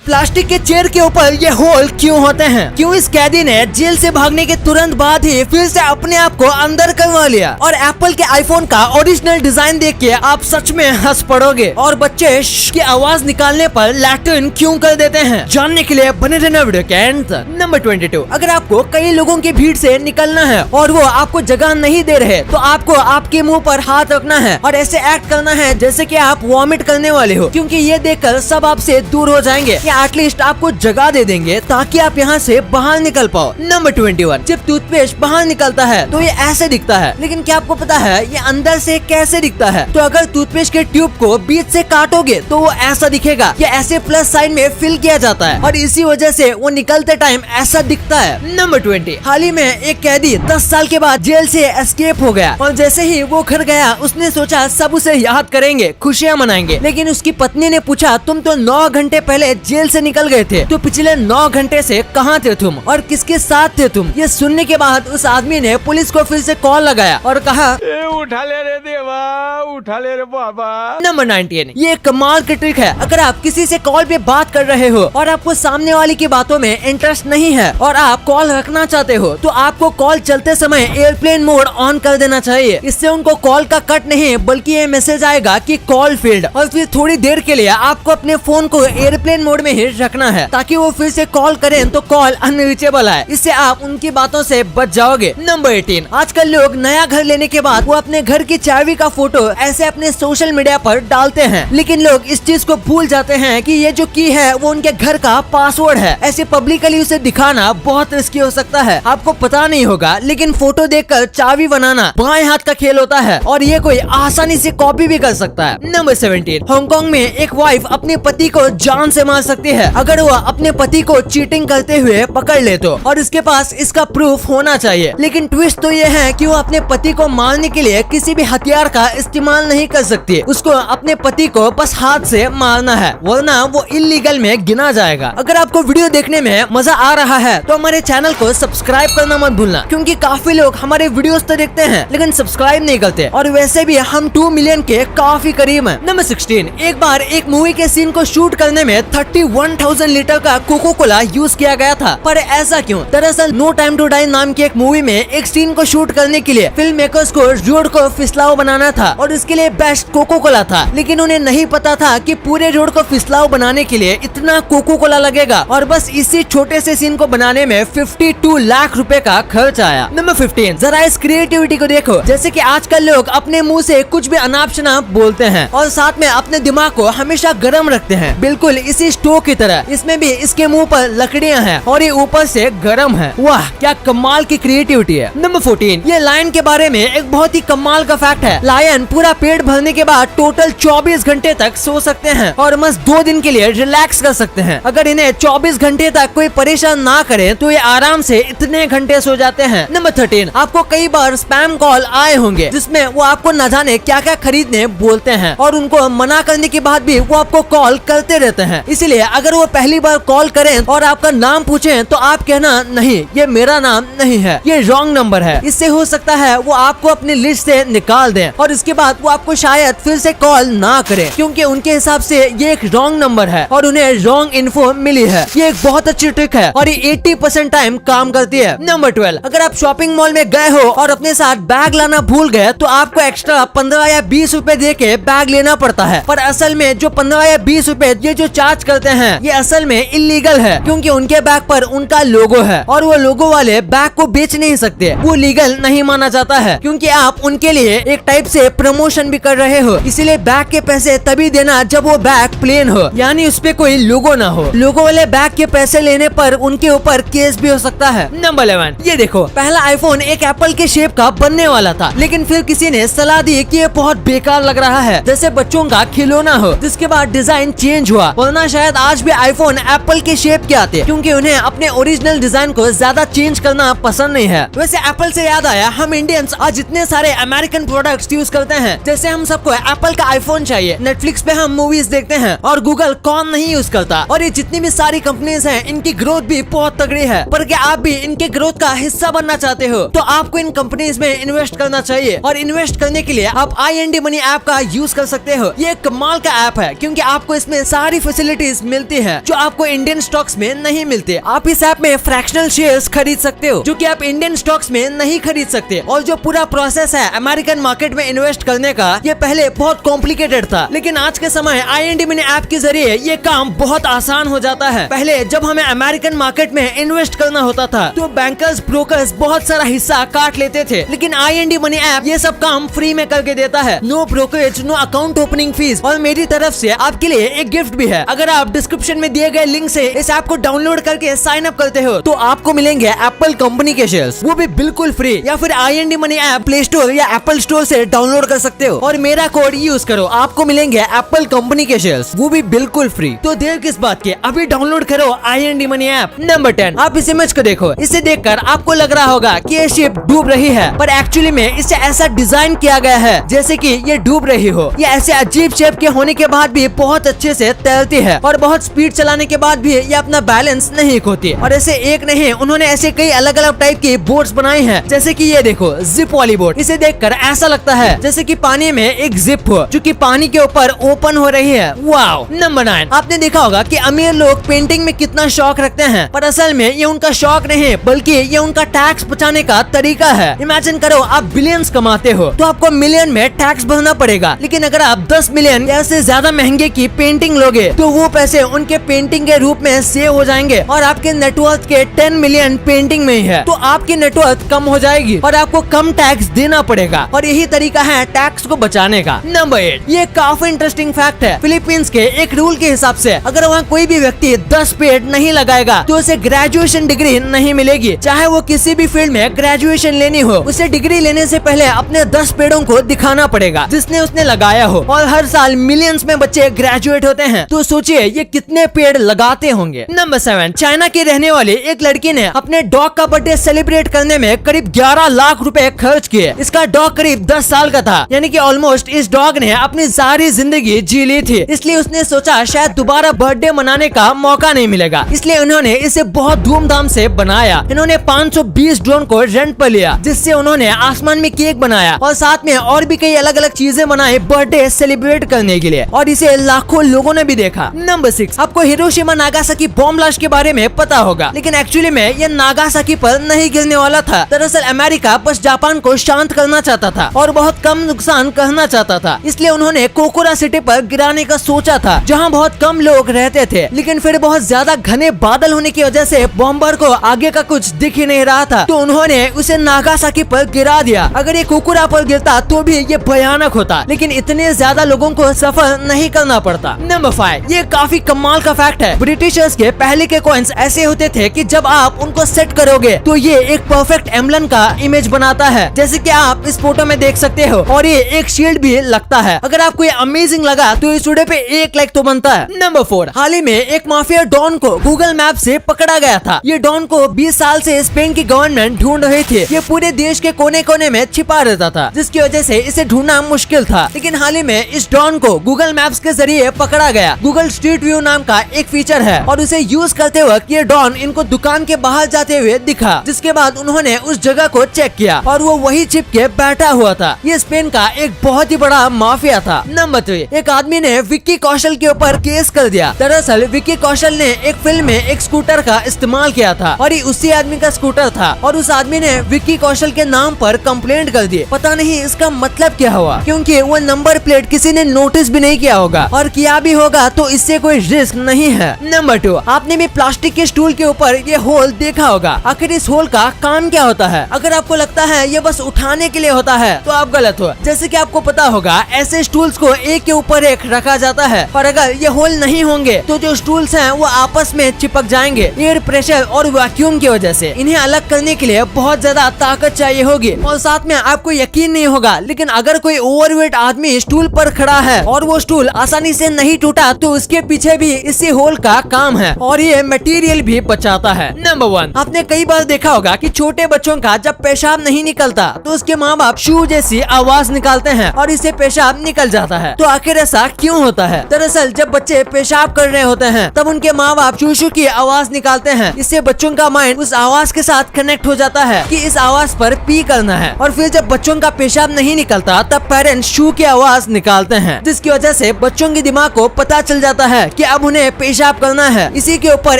Plastic के chair के ऊपर ये होल क्यों होते हैं? क्यों इस कैदी ने जेल से भागने के तुरंत बाद ही फिर से अपने आप को अंदर करवा लिया? और एप्पल के आईफोन का ओरिजिनल डिजाइन देख के आप सच में हंस पड़ोगे। और बच्चे की आवाज निकालने पर लैट्रिन क्यों कर देते हैं? जानने के लिए बने रहना वीडियो के एंड तक। नंबर 22, अगर आपको कई लोगों की भीड़ से निकलना है और वो आपको जगह नहीं दे रहे तो आपको आपके मुंह पर हाथ रखना है और ऐसे एक्ट करना है जैसे कि आप वॉमिट करने वाले हो, क्योंकि ये देखकर सब आपसे दूर हो जाएंगे या एटलीस्ट आपको जगह दे देंगे ताकि आप यहाँ से बाहर निकल पाओ। नंबर 21, जब टूथपेस्ट बाहर निकलता है तो ये ऐसे दिखता है, लेकिन क्या आपको पता है ये अंदर से कैसे दिखता है? तो अगर टूथपेस्ट के ट्यूब को बीच से काटोगे तो वो ऐसा दिखेगा। ये ऐसे प्लस साइन में फिल किया जाता है और इसी वजह से वो निकलते टाइम ऐसा दिखता है। नंबर 20, हाल ही में एक कैदी 10 साल के बाद जेल से एस्केप हो गया और जैसे ही वो घर गया उसने सोचा सब उसे याद करेंगे, खुशियाँ मनाएंगे, लेकिन उसकी पत्नी ने पूछा तुम तो 9 घंटे पहले जेल से निकल गए थे, तो पिछले 9 घंटे से कहाँ थे तुम और किसके साथ थे तुम? ये सुनने के बाद उस आदमी ने पुलिस को फिर से कॉल लगाया और कहा उठा ले रे देवा, उठा ले रे बाबा। नंबर 19, ये कमाल की ट्रिक है। अगर आप किसी से कॉल पे बात कर रहे हो और आपको सामने वाले की बातों में इंटरेस्ट नहीं है और आप कॉल रखना चाहते हो तो आपको कॉल चलते समय एयरप्लेन मोड ऑन कर देना चाहिए। इससे उनको कॉल का कट नहीं बल्कि ये मैसेज आएगा कि कॉल फेल्ड, और फिर थोड़ी देर के लिए आपको अपने फोन को एयरप्लेन मोड में ही रखना है ताकि वो फिर से कॉल करें तो कॉल अनरीचेबल आए। इससे आप उनकी बातों से बच जाओगे। नंबर 18, आजकल लोग नया घर लेने के बाद वो अपने घर की चाबी का फोटो ऐसे अपने सोशल मीडिया पर डालते हैं, लेकिन लोग इस चीज को भूल जाते हैं कि ये जो की है वो उनके घर का पासवर्ड है। ऐसे पब्लिकली उसे दिखाना बहुत रिस्की हो सकता है। आपको पता नहीं होगा, लेकिन फोटो देखकर चाबी बनाना बाएं हाथ का खेल होता है और ये कोई आसानी से कॉपी भी कर सकता है। नंबर 17, हांगकांग में एक वाइफ अपने पति को जान से मार सकती है अगर वो अपने पति को चीटिंग करते हुए पकड़ ले तो, और इसके पास इसका प्रूफ होना चाहिए। लेकिन ट्विस्ट तो ये है कि वो अपने पति को मारने के लिए किसी भी हथियार का इस्तेमाल नहीं कर सकती। उसको अपने पति को बस हाथ से मारना है, वरना वो इलीगल में गिना जाएगा। अगर आपको वीडियो देखने में मजा आ रहा है तो हमारे चैनल को सब्सक्राइब करना मत भूलना, क्योंकि काफी लोग हमारे वीडियोस तो देखते हैं लेकिन सब्सक्राइब नहीं करते, और वैसे भी हम 2 मिलियन के काफी करीब हैं। नंबर 16, एक बार एक मूवी के सीन को शूट करने में 31,000 लीटर का कोको कोला यूज किया गया था। पर ऐसा क्यों? दरअसल नो टाइम टू डाई नाम की एक मूवी में एक सीन को शूट करने के लिए फिल्म मेकर्स को रोड को फिसलाओ बनाना था और इसके लिए बेस्ट कोको कोला था, लेकिन उन्हें नहीं पता था कि पूरे रोड को फिसलाओ बनाने के लिए इतना कोको कोला लगेगा, और बस इसी छोटे से सीन को बनाने में 52 लाख रुपए का खर्च आया। नंबर 15, जरा इस क्रिएटिविटी को देखो। जैसे कि आजकल लोग अपने मुंह से कुछ भी अनाप शनाप बोलते हैं और साथ में अपने दिमाग को हमेशा गर्म रखते हैं, बिल्कुल इसी स्टोव की तरह। इसमें भी इसके मुंह पर लकड़ियां हैं और ये ऊपर से गर्म है। वाह, क्या कमाल की क्रिएटिविटी है। नंबर 14, ये लायन के बारे में एक बहुत ही कमाल का फैक्ट है। लायन पूरा पेट भरने के बाद टोटल 24 घंटे तक सो सकते हैं और मस्त 2 दिन के लिए रिलैक्स कर सकते हैं। अगर इन्हें 24 घंटे तक कोई परेशान ना करे तो ये आराम से इतने घंटे सो जाते हैं। नंबर 13, आपको कई बार स्पैम कॉल आए होंगे जिसमें वो आपको न जाने क्या क्या खरीदने बोलते हैं और उनको मना करने के बाद भी वो आपको कॉल करते रहते हैं। इसीलिए अगर वो पहली बार कॉल करें और आपका नाम पूछें तो आप कहना नहीं, ये मेरा नाम नहीं है, ये रॉन्ग नंबर है। इससे हो सकता है वो आपको अपनी लिस्ट से निकाल दें और इसके बाद वो आपको शायद फिर से कॉल ना करें, क्योंकि उनके हिसाब से ये एक रॉन्ग नंबर है और उन्हें रॉन्ग इन्फो मिली है। ये एक बहुत अच्छी ट्रिक है और ये 80% टाइम काम करती है। नंबर 12, अगर आप शॉपिंग मॉल में गए हो और अपने साथ बैग लाना भूल गए तो आपको एक्स्ट्रा 15 या 20 रुपए दे के बैग लेना पड़ता है, पर असल में जो 15 या 20 रुपए ये जो चार्ज करते हैं ये असल में इलीगल है, क्योंकि उनके बैग पर उनका लोगो है और वो लोगो वाले बैग को बेच नहीं सकते। वो लीगल नहीं माना जाता है, क्योंकि आप उनके लिए एक टाइप से प्रमोशन भी कर रहे हो। इसीलिए बैग के पैसे तभी देना जब वो बैग प्लेन हो, यानी उस पे कोई लोगो ना हो। लोगो वाले बैग के पैसे लेने पर उनके ऊपर केस भी हो सकता है। नंबर 11, ये देखो, पहला आईफोन एक एप्पल के शेप का बनने वाला था, लेकिन फिर किसी ने सलाह दी कि ये बहुत बेकार लग रहा है, जैसे बच्चों का खिलौना हो। जिसके बाद डिजाइन चेंज हुआ, वरना शायद आज भी आईफोन एप्पल के शेप के आते, क्योंकि उन्हें अपने ओरिजिनल डिजाइन को ज्यादा चेंज करना पसंद नहीं है। वैसे एप्पल से याद आया, हम इंडियंस आज इतने सारे अमेरिकन प्रोडक्ट्स यूज करते हैं, जैसे हम सबको एप्पल का आईफोन चाहिए, नेटफ्लिक्स पे हम मूवीज देखते हैं और गूगल कौन नहीं यूज करता। और ये जितनी भी सारी कंपनीज हैं इनकी ग्रोथ भी बहुत तगड़ी है, पर क्या आप भी इनके ग्रोथ का हिस्सा बनना चाहते हो तो आपको इन कंपनीज में इन्वेस्ट करना चाहिए। और इन्वेस्ट करने के लिए आप IND मनी ऐप का यूज कर सकते हो। ये एक कमाल का ऐप है, क्योंकि आपको इसमें सारी फैसिलिटीज मिलती है जो आपको इंडियन स्टॉक्स में नहीं मिलते। आप इस ऐप में फ्रैक्शनल शेयर्स खरीद सकते हो जो कि आप इंडियन स्टॉक्स में नहीं खरीद सकते। और जो पूरा प्रोसेस है अमेरिकन मार्केट में इन्वेस्ट करने का, ये पहले बहुत कॉम्प्लिकेटेड था, लेकिन आज के समय IND मनी ऐप के जरिए ये काम बहुत आसान हो जाता है। पहले जब हमें अमेरिकन मार्केट में इन्वेस्ट करना होता था तो बैंकर्स ब्रोकर्स बहुत सारा हिस्सा काट लेते थे, लेकिन IND मनी ऐप ये सब काम फ्री में करके देता है। No brokerage, no account opening fees. और मेरी तरफ से आपके लिए एक गिफ्ट भी है। अगर आप डिस्क्रिप्शन में दिए गए लिंक से इस ऐप को डाउनलोड करके साइन अप करते हो तो आपको मिलेंगे एप्पल कंपनी के शेयर्स, वो भी बिल्कुल फ्री। या फिर IND money app play store या एप्पल स्टोर से डाउनलोड कर सकते हो और मेरा कोड यूज करो, आपको मिलेंगे एप्पल कंपनी के शेयर्स, वो भी बिल्कुल फ्री। तो देर किस बात की, अभी डाउनलोड करो IND मनी ऐप। नंबर 10, आप इस इमेज को देखो। इसे देखकर आपको लग रहा होगा कि ये शिप डूब रही है, पर एक्चुअली में इसे ऐसा डिजाइन किया गया है जैसे कि ये डूब रही हो। ये ऐसे अजीब शेप के होने के बाद भी बहुत अच्छे से तैरती है और बहुत स्पीड चलाने के बाद भी ये अपना बैलेंस नहीं खोती। और ऐसे एक नहीं, उन्होंने ऐसे कई अलग अलग टाइप की बोट्स बनाई हैं, जैसे कि ये देखो जिप वाली बोट। इसे देखकर ऐसा लगता है जैसे कि पानी में एक जिप हो जो कि पानी के ऊपर ओपन हो रही है। वाओ। नंबर 9, आपने देखा होगा कि अमीर लोग पेंटिंग में कितना शौक रखते हैं, पर असल में ये उनका शौक नहीं बल्कि ये उनका टैक्स बचाने का तरीका है। इमेजिन करो आप बिलियंस कमाते हो तो आपको मिलियन में टैक्स भरना पड़ेगा, लेकिन अगर आप 10 मिलियन या से ज्यादा महंगे की पेंटिंग लोगे तो वो पैसे उनके पेंटिंग के रूप में सेव हो जाएंगे और आपके नेटवर्थ के 10 मिलियन पेंटिंग में ही है, तो आपकी नेटवर्थ कम हो जाएगी और आपको कम टैक्स देना पड़ेगा। और यही तरीका है टैक्स को बचाने का। नंबर 8, ये काफी इंटरेस्टिंग फैक्ट है। फिलीपींस के एक रूल के हिसाब से अगर वहाँ कोई भी व्यक्ति 10 पेड़ नहीं लगाएगा तो उसे ग्रेजुएशन डिग्री नहीं मिलेगी। चाहे वो किसी भी फील्ड में ग्रेजुएशन लेनी हो, उसे डिग्री लेने से पहले अपने 10 पेड़ों को दिखाना पड़ेगा जिसने उसने लगाया हो। और हर साल मिलियंस में बच्चे ग्रेजुएट होते हैं, तो सोचिए ये कितने पेड़ लगाते होंगे। नंबर 7, चाइना की रहने वाली एक लड़की ने अपने डॉग का बर्थडे सेलिब्रेट करने में करीब 11 लाख रुपए खर्च किए। इसका डॉग करीब 10 साल का था, यानी कि ऑलमोस्ट इस डॉग ने अपनी सारी जिंदगी जी ली थी। इसलिए उसने सोचा शायद दोबारा बर्थडे मनाने का मौका नहीं मिलेगा, इसलिए उन्होंने इसे बहुत धूमधाम से बनाया। इन्होंने 520 ड्रोन को रेंट पर लिया, जिससे उन्होंने आसमान में केक बनाया और साथ में और भी कई अलग अलग चीजें बनाई बर्थडे सेलिब्रेट करने के लिए, और इसे लाखों लोगों ने भी देखा। नंबर 6, आपको हिरोशिमा नागासाकी बॉम्ब ब्लास्ट के बारे में पता होगा, लेकिन एक्चुअली में ये नागासाकी पर नहीं गिरने वाला था। दरअसल अमेरिका बस जापान को शांत करना चाहता था और बहुत कम नुकसान करना चाहता था, इसलिए उन्होंने कोकुरा सिटी पर गिराने का सोचा था जहां बहुत कम लोग रहते थे। लेकिन फिर बहुत ज्यादा घने बादल होने की वजह से बॉम्बर को आगे का कुछ दिख ही नहीं रहा था, तो उन्होंने उसे नागासाकी पर गिरा दिया। अगर ये कोकुरा पर गिरता तो भी ये भयानक होता, लेकिन इतने ज्यादा लोगों को सफर नहीं करना पड़ता। नंबर 5, ये काफी कमाल का फैक्ट है। ब्रिटिशर्स के पहले के कॉइन्स ऐसे होते थे कि जब आप उनको सेट करोगे तो ये एक परफेक्ट एम्बलम का इमेज बनाता है, जैसे कि आप इस फोटो में देख सकते हो, और ये एक शील्ड भी लगता है। अगर आपको ये अमेजिंग लगा तो इस वीडियो पे 1 लाइक तो बनता है। नंबर 4, हाल ही में एक माफिया डॉन को गूगल मैप से पकड़ा गया था। ये डॉन को 20 साल से स्पेन की गवर्नमेंट ढूंढ रही थी। ये पूरे देश के कोने कोने में छिपा रहता था, जिसकी वजह से इसे ढूंढना मुश्किल था। लेकिन हाल ही में इस डॉन को गूगल मैप्स के जरिए पकड़ा गया। गूगल स्ट्रीट व्यू नाम का एक फीचर है और उसे यूज करते वक्त ये डॉन इनको दुकान के बाहर जाते हुए दिखा, जिसके बाद उन्होंने उस जगह को चेक किया और वो वही छिप के बैठा हुआ था। ये स्पेन का एक बहुत ही बड़ा माफिया था। नंबर 3, एक आदमी ने विक्की कौशल के ऊपर केस कर दिया। दरअसल विक्की कौशल ने एक फिल्म में एक स्कूटर का इस्तेमाल किया था और ये उसी आदमी का स्कूटर था, और उस आदमी ने विक्की कौशल के नाम पर कंप्लेंट कर दी। पता नहीं इसका मतलब क्या हुआ, क्योंकि वो नंबर प्लेट किसी ने नोटिस भी नहीं किया होगा, और किया भी होगा तो इससे कोई रिस्क नहीं है। नंबर 2, आपने भी प्लास्टिक के स्टूल के ऊपर ये होल देखा होगा। आखिर इस होल का काम क्या होता है? अगर आपको लगता है ये बस उठाने के लिए होता है तो आप गलत हो। जैसे कि आपको पता होगा ऐसे स्टूल्स को एक के ऊपर एक रखा जाता है, और अगर ये होल नहीं होंगे तो जो स्टूल्स हैं वो आपस में चिपक जाएंगे एयर प्रेशर और वैक्यूम की वजह से। इन्हें अलग करने के लिए बहुत ज्यादा ताकत चाहिए होगी, और साथ में आपको यकीन नहीं होगा, लेकिन अगर कोई ओवरवेट आदमी स्टूल पर खड़ा है और वो स्टूल आसानी से नहीं टूटा तो उसके पीछे भी इसी होल का काम है, और ये मटेरियल भी बचाता है। नंबर 1, आपने कई बार देखा होगा कि छोटे बच्चों का जब पेशाब नहीं निकलता तो उसके माँ बाप शू जैसी आवाज निकालते हैं और इससे पेशाब निकल जाता है। तो आखिर ऐसा क्यों होता है? दरअसल जब बच्चे पेशाब कर रहे होते हैं तब उनके माँ बाप शू शू की आवाज निकालते हैं। इससे बच्चों का माइंड उस आवाज के साथ कनेक्ट हो जाता है कि इस आवाज पर पी करना है, और फिर जब बच्चों का पेशाब नहीं निकलता तब पेरेंट्स शू की आवाज निकालते हैं, जिसकी वजह से बच्चों के दिमाग को पता चल जाता है कि अब उन्हें पेशाब करना है। इसी के ऊपर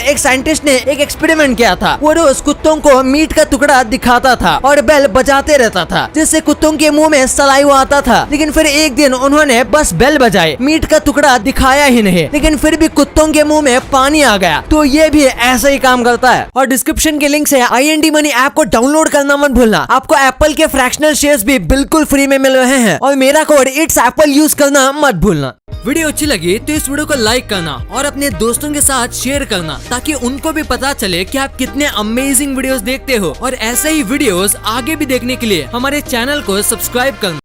एक साइंटिस्ट ने एक एक्सपेरिमेंट किया था। वो रोज कुत्तों को मीट का टुकड़ा दिखाता था और बेल बजाते रहता था, जिससे कुत्तों के मुंह में सलाइवा आता था। लेकिन फिर एक दिन उन्होंने बस बेल बजाई, मीट का टुकड़ा दिखाया ही नहीं, लेकिन फिर भी कुत्तों के मुंह में पानी आ गया। तो ये भी ऐसा ही काम करता है। और डिस्क्रिप्शन के लिंक से IND मनी ऐप को डाउनलोड करना मत भूलना। आपको एप्पल के फ्रैक्शनल शेयर्स भी बिल्कुल फ्री में मिल रहे हैं और मेरा कोड इट्स एप्पल यूज करना मत भूलना। वीडियो अच्छी लगी तो इस वीडियो को लाइक करना और अपने दोस्तों के साथ शेयर करना, ताकि उनको भी पता चले कि आप कितने अमेजिंग वीडियोस देखते हो। और ऐसे ही वीडियोस आगे भी देखने के लिए हमारे चैनल को सब्सक्राइब करना।